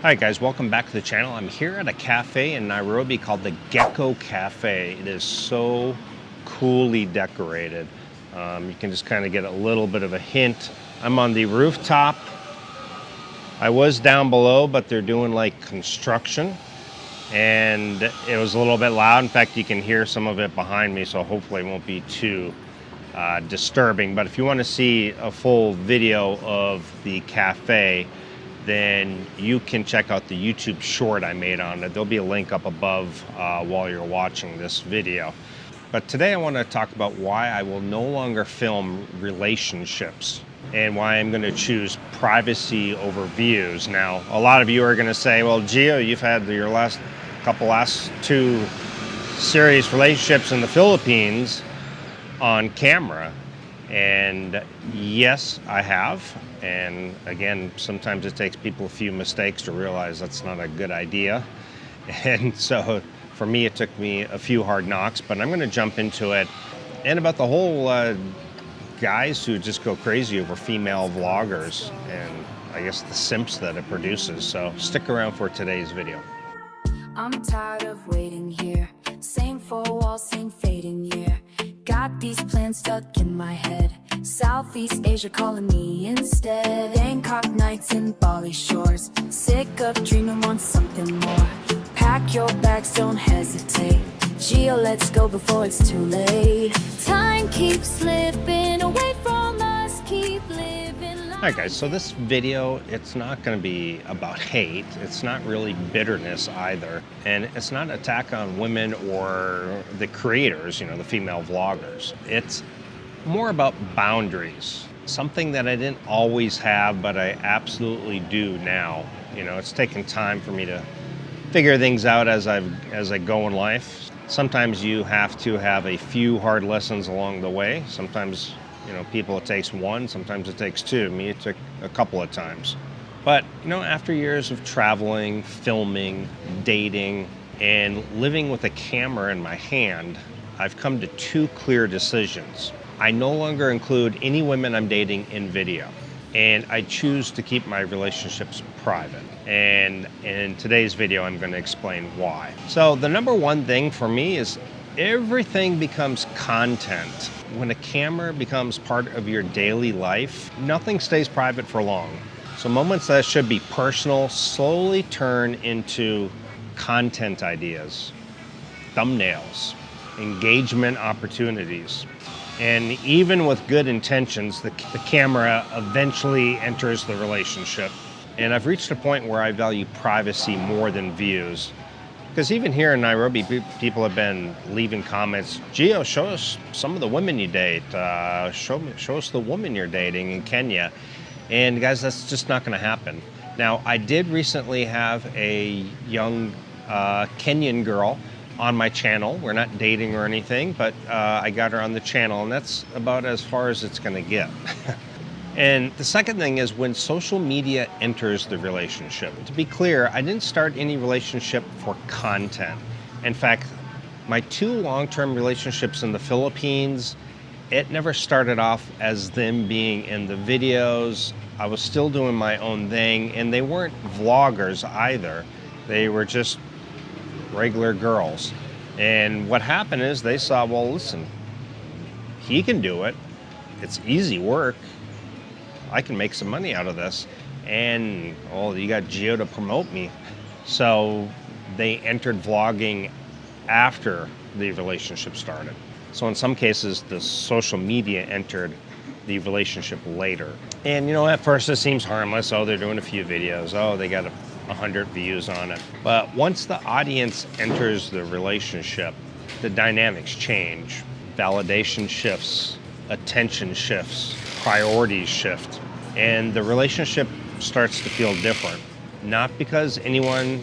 Hi guys, welcome back to the channel. I'm here at a cafe in Nairobi called the Gecko Cafe. It is so coolly decorated. You can just kind of get a little bit of a hint. I'm on the rooftop. I was down below, but they're doing like construction and it was a little bit loud. In fact, you can hear some of it behind me, so hopefully it won't be too disturbing. But if you want to see a full video of the cafe, then you can check out the YouTube short I made on it. There'll be a link up above while you're watching this video. But today I want to talk about why I will no longer film relationships and why I'm going to choose privacy over views. Now, a lot of you are going to say, well, Gio, you've had your last two serious relationships in the Philippines on camera. And yes, I have. And again, sometimes it takes people a few mistakes to realize that's not a good idea. And so for me, it took me a few hard knocks, but I'm going to jump into it. And about the whole guys who just go crazy over female vloggers and I guess the simps that it produces. So stick around for today's video. I'm tired of waiting here. Same four walls, same fading year. Got these plans stuck in my head. Southeast Asia calling me instead. Bangkok nights and Bali shores. Sick of dreaming, want something more. Pack your bags, don't hesitate. Gio, let's go before it's too late. Time keeps slipping away from us. Keep living life. Alright guys, so this video, it's not going to be about hate. It's not really bitterness either. And it's not an attack on women or the creators, you know, the female vloggers. It's more about boundaries. Something that I didn't always have, but I absolutely do now. You know, it's taken time for me to figure things out as I go in life. Sometimes you have to have a few hard lessons along the way. Sometimes, you know, people, it takes one, sometimes it takes two. Me, it took a couple of times. But, you know, after years of traveling, filming, dating, and living with a camera in my hand, I've come to two clear decisions. I no longer include any women I'm dating in video, and I choose to keep my relationships private. And in today's video, I'm going to explain why. So the number one thing for me is everything becomes content. When a camera becomes part of your daily life, nothing stays private for long. So moments that should be personal slowly turn into content ideas, thumbnails, engagement opportunities. And even with good intentions, the camera eventually enters the relationship. And I've reached a point where I value privacy more than views. Because even here in Nairobi, people have been leaving comments, Gio, show us some of the women you date. Show us the woman you're dating in Kenya. And guys, that's just not gonna happen. Now, I did recently have a young Kenyan girl on my channel. We're not dating or anything, but I got her on the channel, and that's about as far as it's gonna get. And the second thing is when social media enters the relationship. To be clear, I didn't start any relationship for content. In fact, my two long-term relationships in the Philippines, it never started off as them being in the videos. I was still doing my own thing, and they weren't vloggers either. They were just regular girls. And what happened is they saw, well, listen, he can do it. It's easy work. I can make some money out of this. And, oh, you got Gio to promote me. So they entered vlogging after the relationship started. So in some cases, the social media entered the relationship later. And, you know, at first it seems harmless. Oh, they're doing a few videos. Oh, they got 100 views on it. But once the audience enters the relationship, the dynamics change. Validation shifts, attention shifts, priorities shift, and the relationship starts to feel different. Not because anyone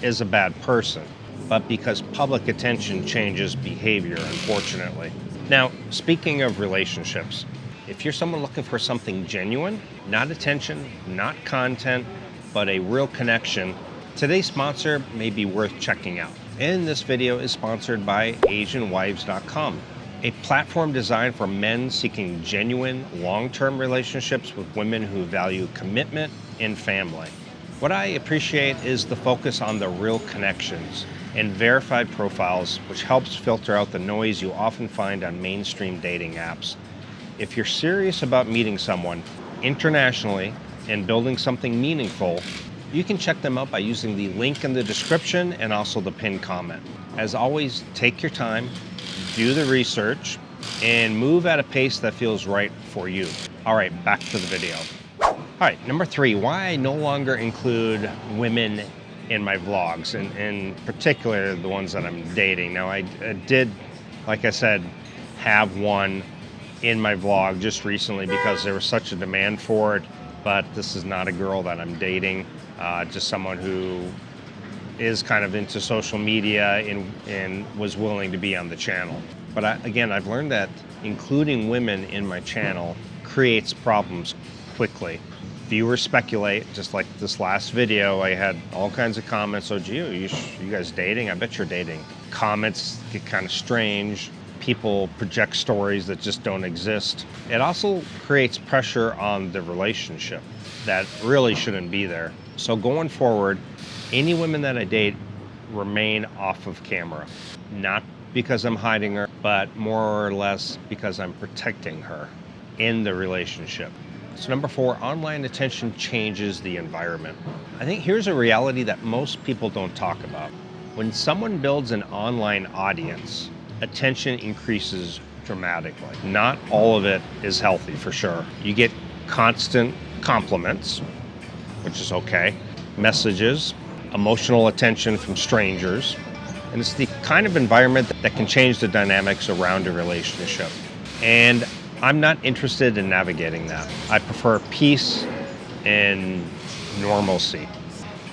is a bad person, but because public attention changes behavior, unfortunately. Now, speaking of relationships, if you're someone looking for something genuine, not attention, not content, but a real connection, today's sponsor may be worth checking out. And this video is sponsored by AsianWives.com, a platform designed for men seeking genuine, long-term relationships with women who value commitment and family. What I appreciate is the focus on the real connections and verified profiles, which helps filter out the noise you often find on mainstream dating apps. If you're serious about meeting someone internationally and building something meaningful, you can check them out by using the link in the description and also the pinned comment. As always, take your time, do the research, and move at a pace that feels right for you. All right, back to the video. All right, number 3, why I no longer include women in my vlogs, and in particular the ones that I'm dating. Now I did, like I said, have one in my vlog just recently because there was such a demand for it, but this is not a girl that I'm dating, just someone who is kind of into social media and was willing to be on the channel. But again, I've learned that including women in my channel creates problems quickly. Viewers speculate, just like this last video, I had all kinds of comments. Oh, Gio, you guys dating? I bet you're dating. Comments get kind of strange. People project stories that just don't exist. It also creates pressure on the relationship that really shouldn't be there. So going forward, any women that I date remain off of camera. Not because I'm hiding her, but more or less because I'm protecting her in the relationship. So number 4, online attention changes the environment. I think here's a reality that most people don't talk about. When someone builds an online audience, attention increases dramatically. Not all of it is healthy, for sure. You get constant compliments, which is okay, messages, emotional attention from strangers, and it's the kind of environment that can change the dynamics around a relationship. And I'm not interested in navigating that. I prefer peace and normalcy.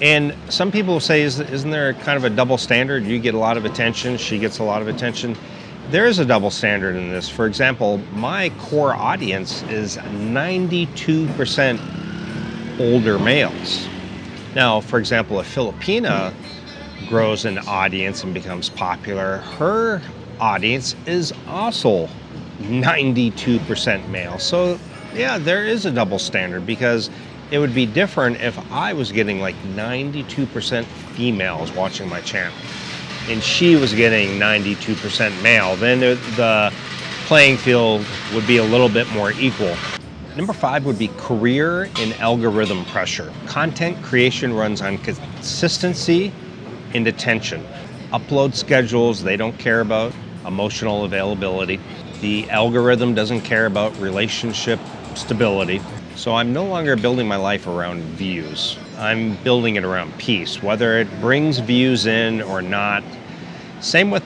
And some people say, isn't there kind of a double standard? You get a lot of attention, she gets a lot of attention. There is a double standard in this. For example, my core audience is 92% older males. Now, for example, if Filipina grows an audience and becomes popular, her audience is also 92% male. So yeah, there is a double standard, because it would be different if I was getting like 92% females watching my channel and she was getting 92% male. Then the playing field would be a little bit more equal. Number 5 would be career and algorithm pressure. Content creation runs on consistency and attention. Upload schedules, they don't care about emotional availability. The algorithm doesn't care about relationship stability. So I'm no longer building my life around views. I'm building it around peace, whether it brings views in or not. Same with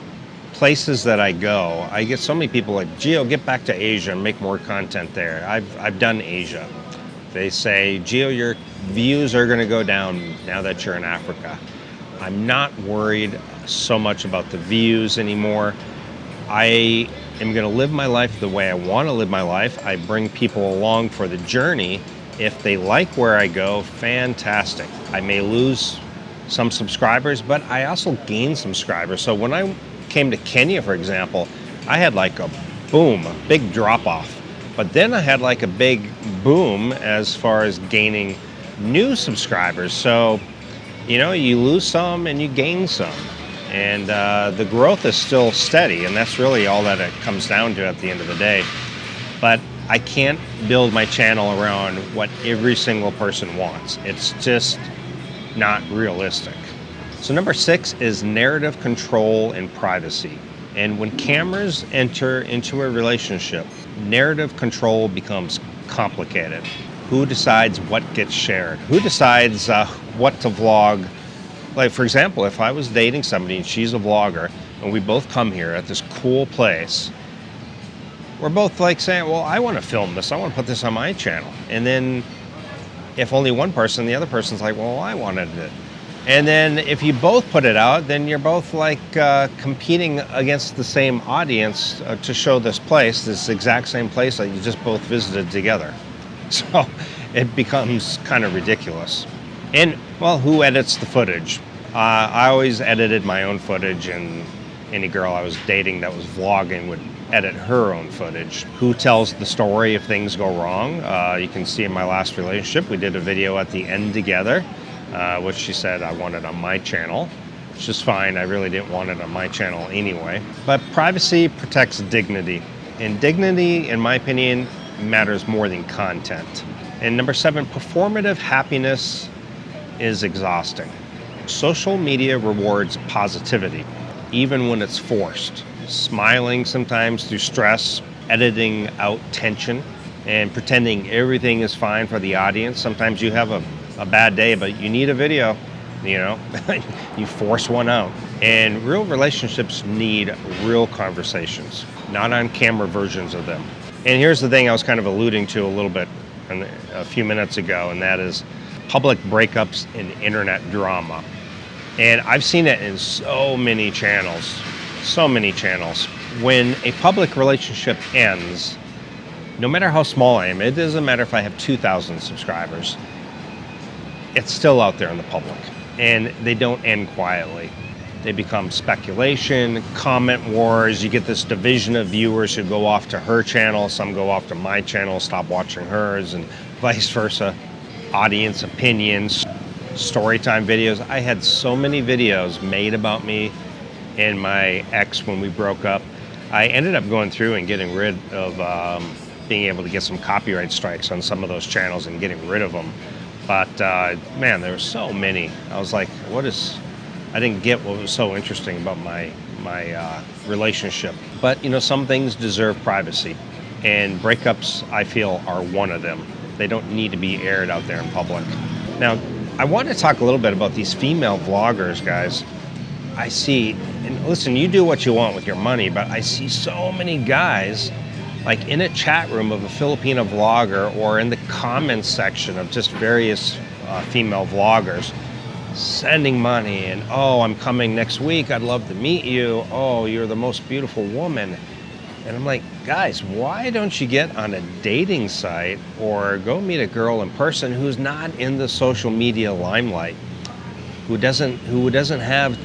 places that I go. I get so many people like, Gio, get back to Asia and make more content there. I've done Asia. They say, Gio, your views are gonna go down now that you're in Africa. I'm not worried so much about the views anymore. I am going to live my life the way I want to live my life. I bring people along for the journey. If they like where I go, fantastic. I may lose some subscribers, but I also gain subscribers. So when I came to Kenya, for example, I had like a boom, a big drop off. But then I had like a big boom as far as gaining new subscribers. So, you know, you lose some and you gain some. And the growth is still steady, and that's really all that it comes down to at the end of the day. But I can't build my channel around what every single person wants. It's just not realistic. So number 6 is narrative control and privacy. And when cameras enter into a relationship, narrative control becomes complicated. Who decides what gets shared? Who decides what to vlog? Like, for example, if I was dating somebody and she's a vlogger and we both come here at this cool place, we're both like saying, well, I want to film this. I want to put this on my channel. And then if only one person, the other person's like, well, I wanted it. And then if you both put it out, then you're both like competing against the same audience to show this place, this exact same place that you just both visited together. So it becomes kind of ridiculous. And, well, who edits the footage? I always edited my own footage, and any girl I was dating that was vlogging would edit her own footage. Who tells the story if things go wrong? You can see in my last relationship, we did a video at the end together. which she said I wanted on my channel, which is fine. I really didn't want it on my channel anyway. But privacy protects dignity. And dignity, in my opinion, matters more than content. And number 7, performative happiness is exhausting. Social media rewards positivity, even when it's forced. Smiling sometimes through stress, editing out tension, and pretending everything is fine for the audience. Sometimes you have a bad day, but you need a video, you know, you force one out. And real relationships need real conversations, not on camera versions of them. And here's the thing I was kind of alluding to a little bit a few minutes ago, and that is public breakups and internet drama. And I've seen it in so many channels. When a public relationship ends, no matter how small I am, it doesn't matter if I have 2,000 subscribers, it's still out there in the public. And they don't end quietly. They become speculation, comment wars. You get this division of viewers who go off to her channel, some go off to my channel, stop watching hers, and vice versa. Audience opinions, storytime videos. I had so many videos made about me and my ex when we broke up. I ended up going through and getting rid of being able to get some copyright strikes on some of those channels and getting rid of them. But man, there were so many. I was like, I didn't get what was so interesting about my relationship. But you know, some things deserve privacy, and breakups, I feel, are one of them. They don't need to be aired out there in public. Now, I want to talk a little bit about these female vloggers, guys. I see, and listen, you do what you want with your money, but I see so many guys like in a chat room of a Filipino vlogger or in the comments section of just various female vloggers sending money and, oh, I'm coming next week, I'd love to meet you, oh, you're the most beautiful woman. And I'm like, guys, why don't you get on a dating site or go meet a girl in person who's not in the social media limelight, who doesn't have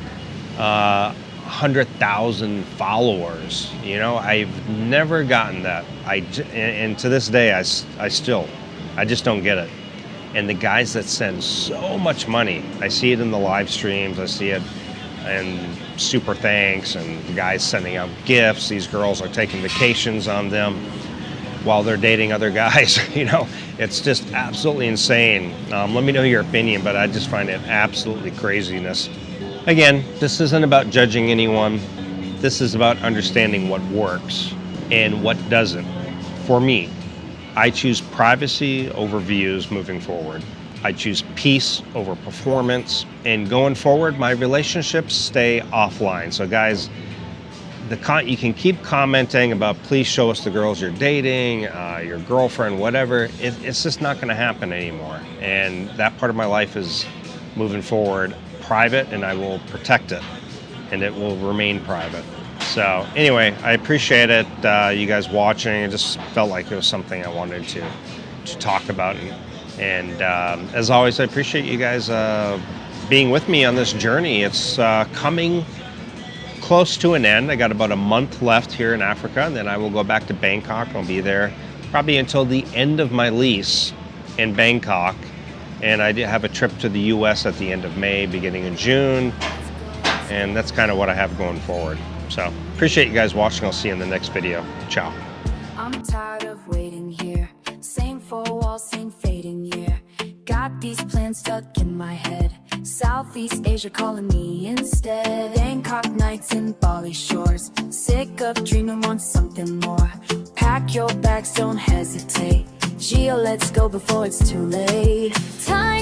100,000 followers? You know, I've never gotten that. And to this day, I just don't get it. And the guys that send so much money, I see it in the live streams, I see it in super thanks, and the guys sending out gifts. These girls are taking vacations on them while they're dating other guys. You know, it's just absolutely insane. Let me know your opinion, but I just find it absolutely craziness. Again, this isn't about judging anyone. This is about understanding what works and what doesn't. For me, I choose privacy over views moving forward. I choose peace over performance. And going forward, my relationships stay offline. So guys, you can keep commenting about, please show us the girls you're dating, your girlfriend, whatever. It's just not gonna happen anymore. And that part of my life is moving forward private, and I will protect it, and it will remain private. So anyway, I appreciate it, you guys watching. It just felt like it was something I wanted to talk about. And as always, I appreciate you guys being with me on this journey. It's coming close to an end. I got about a month left here in Africa, and then I will go back to Bangkok. I'll be there probably until the end of my lease in Bangkok. And I did have a trip to the US at the end of May, beginning of June. And that's kind of what I have going forward. So appreciate you guys watching. I'll see you in the next video. Ciao. I'm tired of waiting here. Same four walls, same fading year. Got these plans stuck in my head. Southeast Asia calling me instead. Bangkok nights and Bali shores. Sick of dreaming, want something more. Pack your bags, don't hesitate. Gio, let's go before it's too late. Time